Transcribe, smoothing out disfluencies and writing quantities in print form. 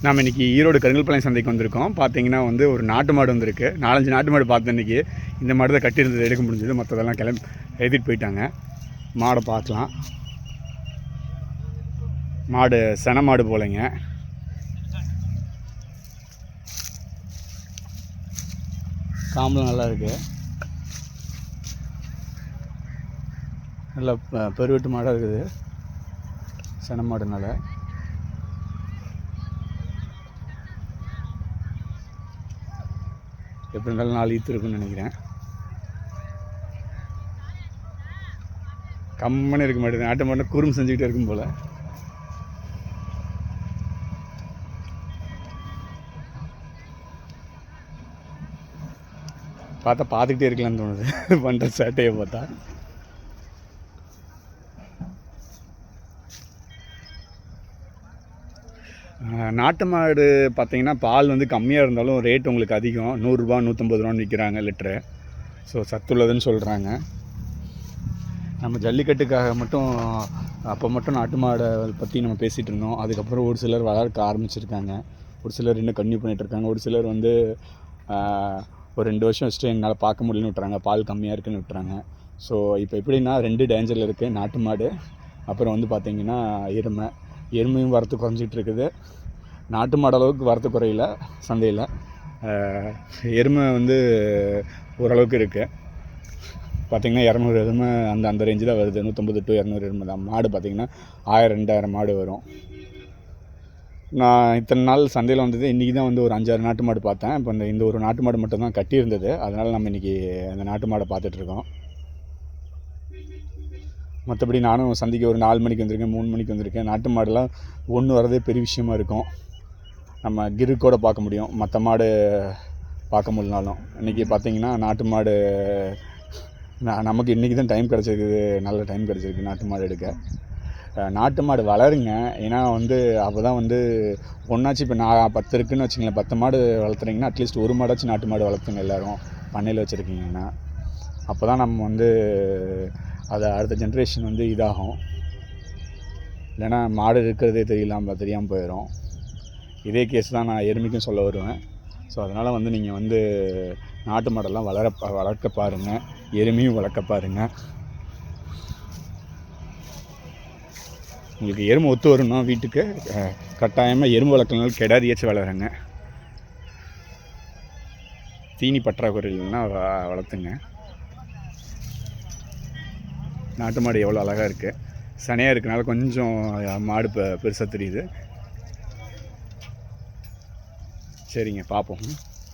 நாம் இன்றைக்கி ஈரோடு கருங்கல்பாளையம் சந்தைக்கு வந்திருக்கோம். பார்த்தீங்கன்னா வந்து ஒரு நாட்டு மாடு வந்திருக்கு. 4-5 நாட்டு மாடு பார்த்தேன் இன்றைக்கி. இந்த மாடு தான் கட்டியிருந்தது எடுக்க முடிஞ்சது, மற்றதெல்லாம் எழுதிட்டு போயிட்டாங்க. மாடை பார்க்கலாம். மாடு சென மாடு போலைங்க. காம்பும் நல்லா இருக்குது. நல்லா பெருவெட்டு மாடாக இருக்குது சென மாடுனால. எப்படி இருந்தாலும் 4 ஈத்து இருக்குன்னு நினைக்கிறேன். கம்மனு இருக்க மாட்டேங்குது. நாட்டு மாட்டை குறும் செஞ்சுக்கிட்டே இருக்கும் போல். பார்த்துக்கிட்டே இருக்கலாம்னு தோணுது பண்ணுற சேட்டையை பார்த்தா. நாட்டு மாடு பார்த்திங்கன்னா பால் வந்து கம்மியாக இருந்தாலும் ரேட் உங்களுக்கு அதிகம். 100 ரூபா 150 ரூபான்னு விற்கிறாங்க லிட்ரு. ஸோ சத்துள்ளதுன்னு சொல்கிறாங்க. நம்ம ஜல்லிக்கட்டுக்காக மட்டும் அப்போ மட்டும் நாட்டு மாடை பற்றி நம்ம பேசிகிட்டு இருந்தோம். அதுக்கப்புறம் ஒரு சிலர் வளர்க்க ஆரம்பிச்சிருக்காங்க, ஒரு சிலர் இன்னும் கன்டினியூ பண்ணிகிட்ருக்காங்க. ஒரு சிலர் வந்து ஒரு 2 வருஷம் வச்சுட்டு என்னால் பார்க்க முடியலன்னு விட்டுறாங்க, பால் கம்மியாக இருக்குன்னு விட்டுறாங்க. ஸோ இப்போ எப்படின்னா 2 டேஞ்சரில் இருக்குது. நாட்டு மாடு, அப்புறம் வந்து பார்த்திங்கன்னா எருமையும் வரத்து குறைஞ்சிட்டு இருக்குது. நாட்டு மாடு அளவுக்கு வரத்து குறையில சந்தையில். எருமை வந்து ஓரளவுக்கு இருக்குது. பார்த்திங்கன்னா 200 எருமை அந்த ரேஞ்சு தான் வருது. 150 to 200 எருமை தான். மாடு பார்த்திங்கன்னா 1000-2000 மாடு வரும். நான் இத்தனை நாள் சந்தையில் வந்தது, இன்றைக்கி தான் வந்து ஒரு 5-6 நாட்டு மாடு பார்த்தேன். இப்போ இந்த ஒரு நாட்டு மாடு மட்டும் தான் கட்டியிருந்தது. அதனால் நம்ம இன்றைக்கி அந்த நாட்டு மாடை பார்த்துட்ருக்கோம். மற்றபடி நானும் சந்தைக்கு ஒரு 4 மணிக்கு வந்திருக்கேன், 3 மணிக்கு வந்திருக்கேன். நாட்டு மாடெல்லாம் ஒன்று வரதே பெரிய விஷயமா இருக்கும். நம்ம கிருக்கோட பார்க்க முடியும், மற்ற மாடு பார்க்க முடியலனாலும். இன்றைக்கி பார்த்திங்கன்னா நாட்டு மாடு நமக்கு இன்றைக்கி தான் டைம் கிடச்சிருக்குது, நல்ல டைம் கிடச்சிருக்கு நாட்டு மாடு எடுக்க. நாட்டு மாடு வளருங்க. ஏன்னா வந்து அப்போ தான் வந்து ஒன்றாச்சு. இப்போ நான் 10 இருக்குதுன்னு வச்சுங்களேன், 10 மாடு வளர்த்துறீங்கன்னா அட்லீஸ்ட் ஒரு மாடாச்சும் நாட்டு மாடு வளர்த்துங்க எல்லோரும் பண்ணையில் வச்சுருக்கீங்கன்னா. அப்போ தான் நம்ம வந்து அதை அடுத்த ஜென்ரேஷன் வந்து இதாகும். இல்லைன்னா மாடு இருக்கிறதே தெரியாமல் போயிடும். இதே கேஸ் தான் நான் எருமைக்கும் சொல்ல வருவேன். ஸோ அதனால் வந்து நீங்கள் வந்து நாட்டு மாடெல்லாம் வளர்க்க பாருங்கள், எருமையும் வளர்க்க பாருங்கள். உங்களுக்கு எருமை ஒத்து வரணும் வீட்டுக்கு, கட்டாயமாக எருமை வளர்க்கலனாலும் கிடாரியாச்சும் வளருங்க. தீனி பற்றாக்குறை இல்லைன்னா வளர்த்துங்க. நாட்டு மாடு எவ்வளோ அழகாக இருக்குது. சனையாக இருக்கனால கொஞ்சம் மாடு பெருசாக தெரியுது. சரிங்க, பார்ப்போம்.